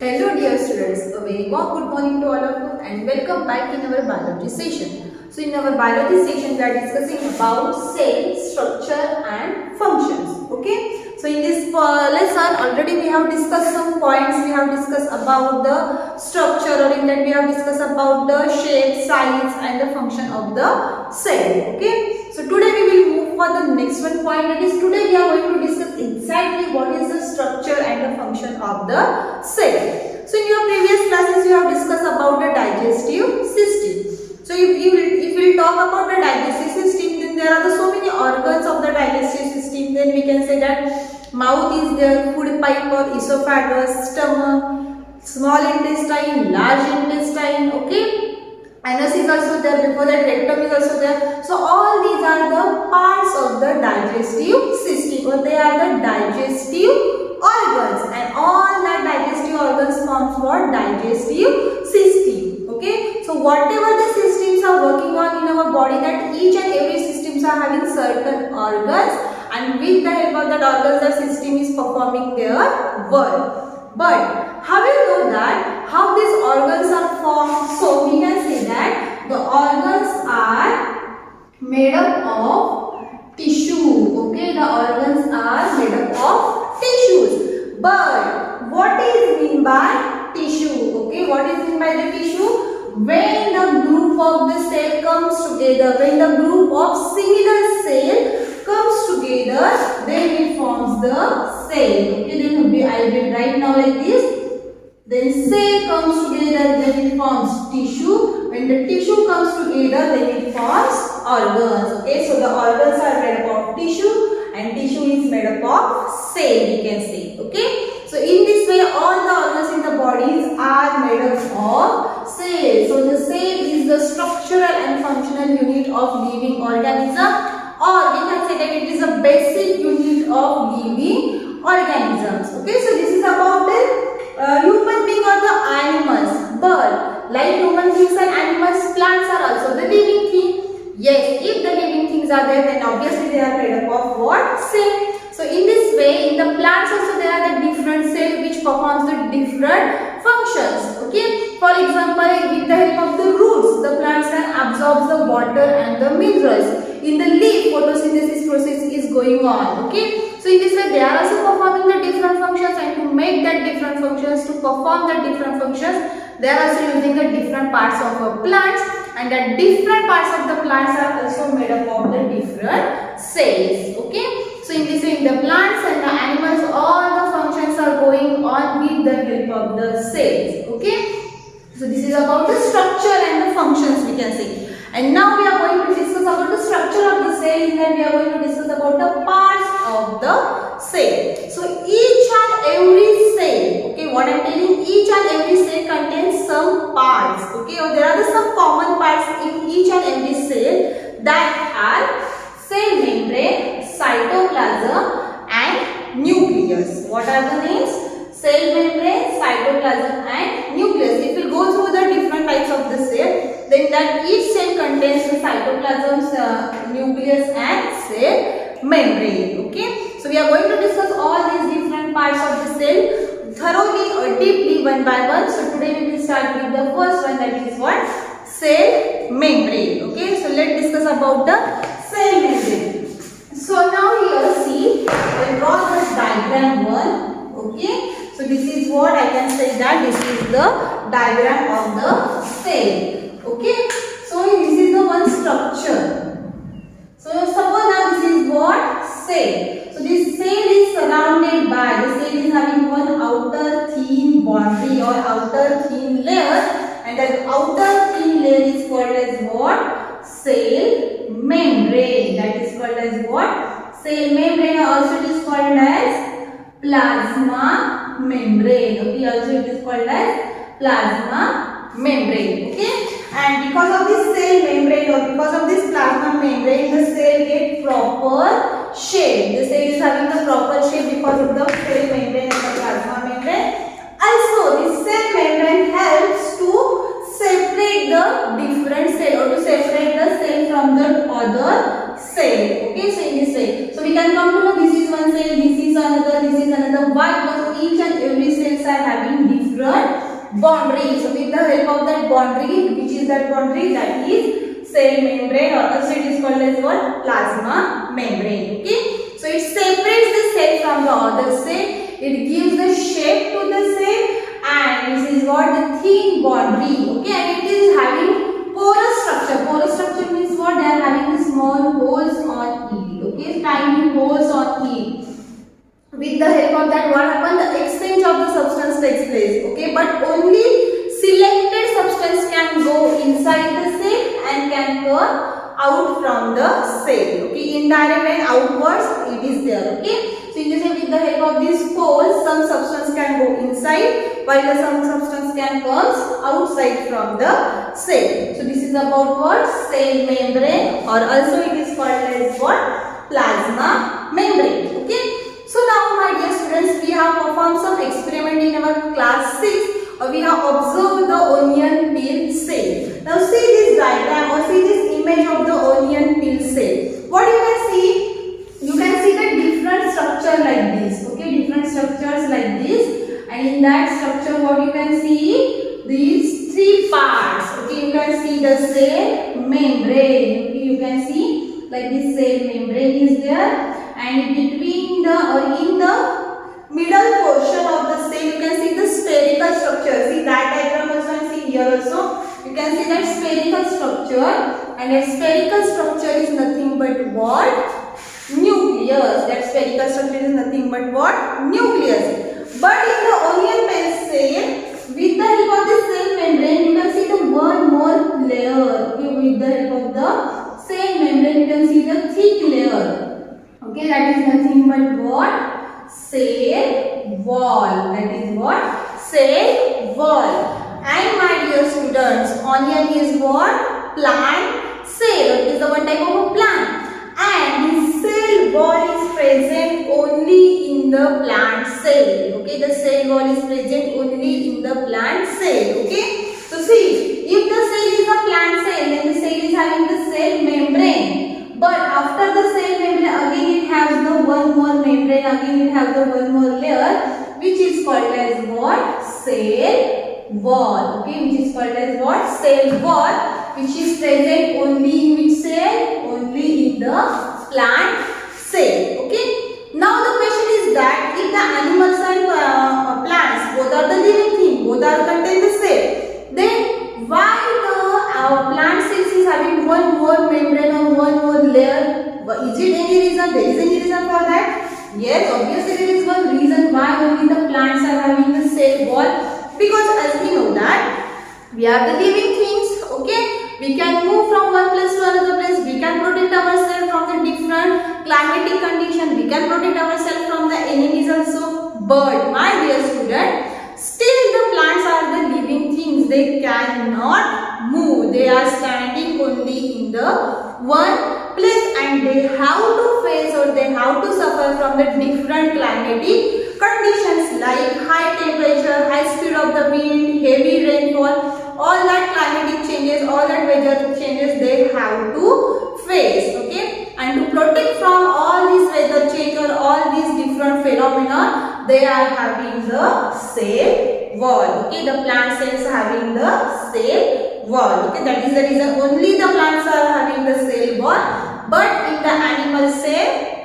Hello dear students, a very warm good morning to all of you and welcome back in our biology session. So in our biology session we are discussing about cell structure and functions. Okay. So in this lesson already we have discussed some points. We have discussed about the structure, or in that we have discussed about the shape, size and the function of the cell. Okay. So today we will move for the next one point, that is today we are going to discuss exactly what is the structure and the function of the cell. So in your previous classes you have discussed about the digestive system. So if we talk about the digestive system, then there are so many organs of the digestive system. Then we can say that mouth is there, food pipe or esophagus, stomach, small intestine, large intestine, okay. Anus is also there, before that rectum is also there. So all these are the parts of the digestive system, or they are the digestive organs, and all that digestive organs forms what? Digestive system. Okay. So whatever the systems are working on in our body, that each and every systems are having certain organs, and with the help of that organs the system is performing their work. But how you know that how these organs are formed? So we can say that the organs are made up of tissue. Okay, the organs are made up of tissues. But what is mean by tissue? Okay, what is mean by the tissue? When the group of the cell comes together, when the group of similar cell comes together, then it forms the cell. Okay, then I will write now like this. Then cell comes together, then it forms tissue. When the tissue comes together, then it forms organs. Okay, so the organs are made up of tissue, and tissue is made up of cell, we can say. Okay, so in this way all the organs in the bodies are made up of cells. So the cell is the structural and functional unit of living organism, or we can say that it is a basic unit of living organisms. Okay, so this is about the human being or the animals. But like human beings and animals, plants are also the living thing. Yes, if the living things are there, then obviously they are made up of what? Cell. So in this way, in the plants also there are the different cells which performs the different functions. Okay, for example, with the help of the roots, the plants can absorb the water and the minerals. In the leaf, photosynthesis process is going on. Okay, so in this way they are also performing the different functions, and to make that different functions, to perform the different functions, they are also using the different parts of a plants, and the different parts of the plants are also made up of the different cells. Okay, so in this way, in the plants and the animals, all the functions are going on with the help of the cells. Okay, so this is about the structure and the functions, we can say. And now we are going to discuss about the structure of the cell, and then we are going to discuss about the parts of the cell. So each and every cell, okay, what I am telling, each and every cell contains some parts. Okay, or there are some common parts in each and every cell, that are cell membrane, cytoplasm and nucleus. What are the names? Cell membrane, cytoplasm and nucleus. If we go through the different types of the cell, then that each cell contains the cytoplasm, nucleus and cell membrane. Okay, so we are going to discuss all these different parts of the cell thoroughly or deeply one by one. So today we will start with the first one, that is what? Cell membrane. Okay, so let's discuss about the cell membrane. So now here see, I will draw the diagram one. Okay, so this is what I can say, that this is the diagram of the cell. Okay, so this is the one structure. So suppose now this is what? Cell. So this cell is surrounded by, the cell is having one outer thin boundary or outer thin layer, and that outer thin layer is called as what? Cell membrane. That is called as what? Cell membrane. Also it is called as plasma membrane. Okay, also it is called as plasma membrane. Okay, and because of this cell membrane, or because of this plasma membrane, the cell get proper shape. The cell is having the proper shape because of the cell membrane and the plasma membrane. Also, this cell membrane helps to separate the different cell, or to separate the cell from the other cell. Okay, so in this way, so we can come to know this is one cell, this is another, this is another. Why? Because each and every cells are having different boundary. So with the help of that boundary, which is that boundary? That is cell membrane, or also it is called as what? Plasma membrane. Okay. So it separates the cell from the other cell. It gives the shape to the cell, and this is what? The thin boundary. Okay. And it is having porous structure. Porous structure means what? They are having the small holes on it. Okay. Tiny holes on it. With the help of that, what happens? The exchange of the substance takes place. Okay. But only selected substance can go inside the cell and can come out from the cell. Okay. Indirect and outwards it is there. Okay. So in this way, with the help of these poles, some substance can go inside, while some substance can come outside from the cell. So this is about what? Cell membrane, or also it is called as what? Plasma membrane. Okay. So now my dear students, we have performed some experiment in our class 6. We have observed the onion peel cell. Now see this diagram, or see this image of the onion peel cell. What you can see? You can see the different structure like this. Okay, different structures like this. And in that structure, what you can see? These three parts. Okay, you can see the cell membrane. Okay, you can see like this cell membrane is there. And between the, or in the middle portion of the cell, you can see the spherical structure. See that diagram also, and see here also. You can see that spherical structure, and that spherical structure is nothing but what? Nucleus. That spherical structure is nothing but what? Nucleus. But in the onion peel cell, with the help of the cell membrane, you can see the one more layer. Okay, with the help of the cell membrane, you can see the thick layer. Okay, that is nothing but what? Cell wall. That is what? Cell wall. And my dear students, onion is what? Plant cell. It is the one type of a plant. And the cell wall is present only in the plant cell. Okay, the cell wall is present only in the plant cell. Okay, so see, if the cell is a plant cell, then the cell is having the cell membrane. But after the cell membrane, again it has the one more membrane, again it has the one more layer, which is called as what? Cell wall. Okay, which is called as what? Cell wall, which is present only in which cell? Only in the plant cell. Okay. Now the question is that if the animals and plants both are the living thing, both are contain the cell, then why the plant cells is having one more membrane or one more layer? Is it any reason? There is any reason for that? Yes, obviously there is one reason why only the plants are having the cell wall, because as we know that we are the living things. Okay. We can move from one place to another place. We can protect ourselves from the different climatic conditions. We can protect ourselves from the enemies also. But my dear student, still the plants are the living things. They cannot move. They are standing only in the one place, and they have to face, or they have to suffer from the different climatic conditions like high temperature, high speed of the wind, heavy rainfall. All that climatic changes, all that weather changes, they have to face. Okay, and to protect from all these weather change or all these different phenomena, they are having the cell wall. Okay, the plant cells having the cell wall. Okay, that is the reason only the plants are having the cell wall, but in the animal cell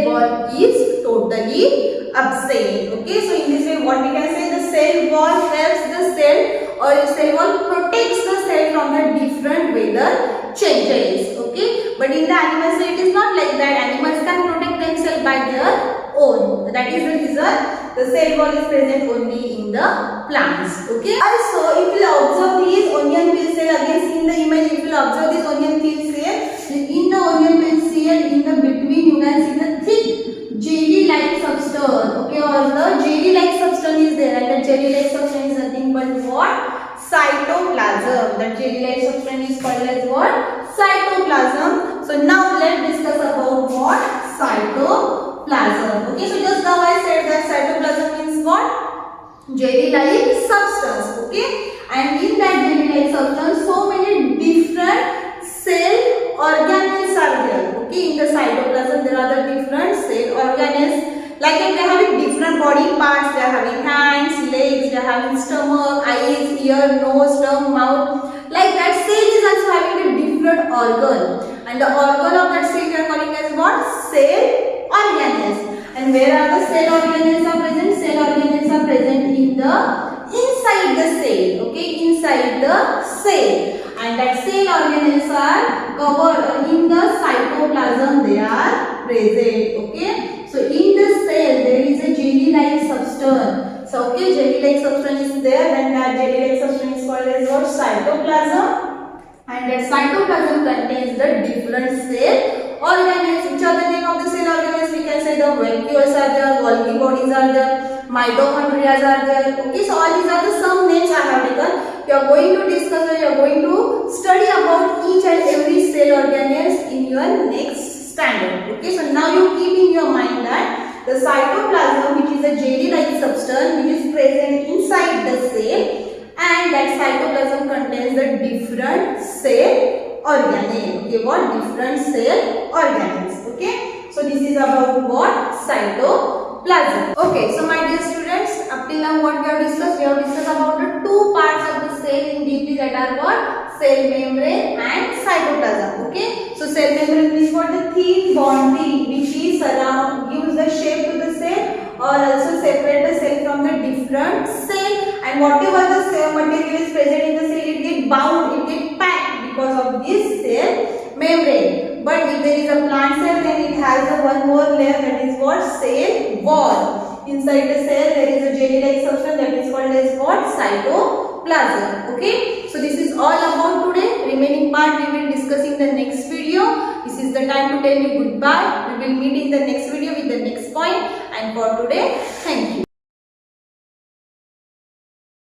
wall is totally absent. Okay, so in this way, what we can say, the cell wall helps the cell, or cell wall protects the cell from the different weather changes. Okay, but in the animal cell it is not like that. Animals can protect themselves by their own. That is the reason the cell wall is present only in the plants. Okay. Also, if you observe these onion peel cell, again see in the image, if you observe this onion peel cell, in the onion peel cell, in the between you can see the thick jelly-like substance. Okay, or the jelly-like substance is there, and the jelly-like substance is nothing but what? Cytoplasm. That jelly-like substance is called as what? Cytoplasm. So now let's discuss about what? Cytoplasm. Okay, so just now I said that cytoplasm means what? Jelly-like substance. Okay, and in that jelly-like substance, so many different cell organelles are there. Okay, in the cytoplasm there are the different cell organelles like that we are having different body parts. We are having hands, legs, we are having stomach, eyes, ear, nose, tongue, mouth. Like that, cell is also having a different organ. And the organ of that cell we are calling as what? Cell organelles. And where are the cell organelles are present? Cell organelles are present in the inside the cell. Okay, inside the cell. And that cell organelles are covered in the cytoplasm. They are present. Okay, so in the cell there is a jelly-like substance. So okay, jelly-like substance is there, and that jelly-like substance is called as what? Cytoplasm. And that cytoplasm contains the different cell organelles. Which are the name of the cell organelles? We can say the vacuoles are there, Golgi bodies are there, mitochondria are there. Okay, so all these are the some names I have taken. You are going to discuss or you are going to study about each and every cell organelles in your next standard. Okay, so now you keep in your mind that the cytoplasm, which is a jelly-like substance which is present inside the cell, and that cytoplasm contains the different cell organelles. Okay, what? Different cell organelles. Okay, so this is about what? Cytoplasm. Okay, so my dear students, up till now what we have discussed? We have discussed about the two parts of the cell in deeply, that are what? Cell membrane and cytoplasm. Okay, so cell membrane is what? The thin bonding which is around, gives the shape to the cell, or also separate the cell from the different cell, and whatever the cell material is present in the cell, it get bound, it get packed because of this cell membrane. But if there is a plant cell, then it has a one more layer, that is what? Cell wall. Inside the cell there is a jelly-like substance, that is called as what? Cytoplasm. Okay, so this is all about today. Remaining part we will discuss in the next video. This is the time to tell you goodbye. We will meet in the next video with the next point. And for today, thank you.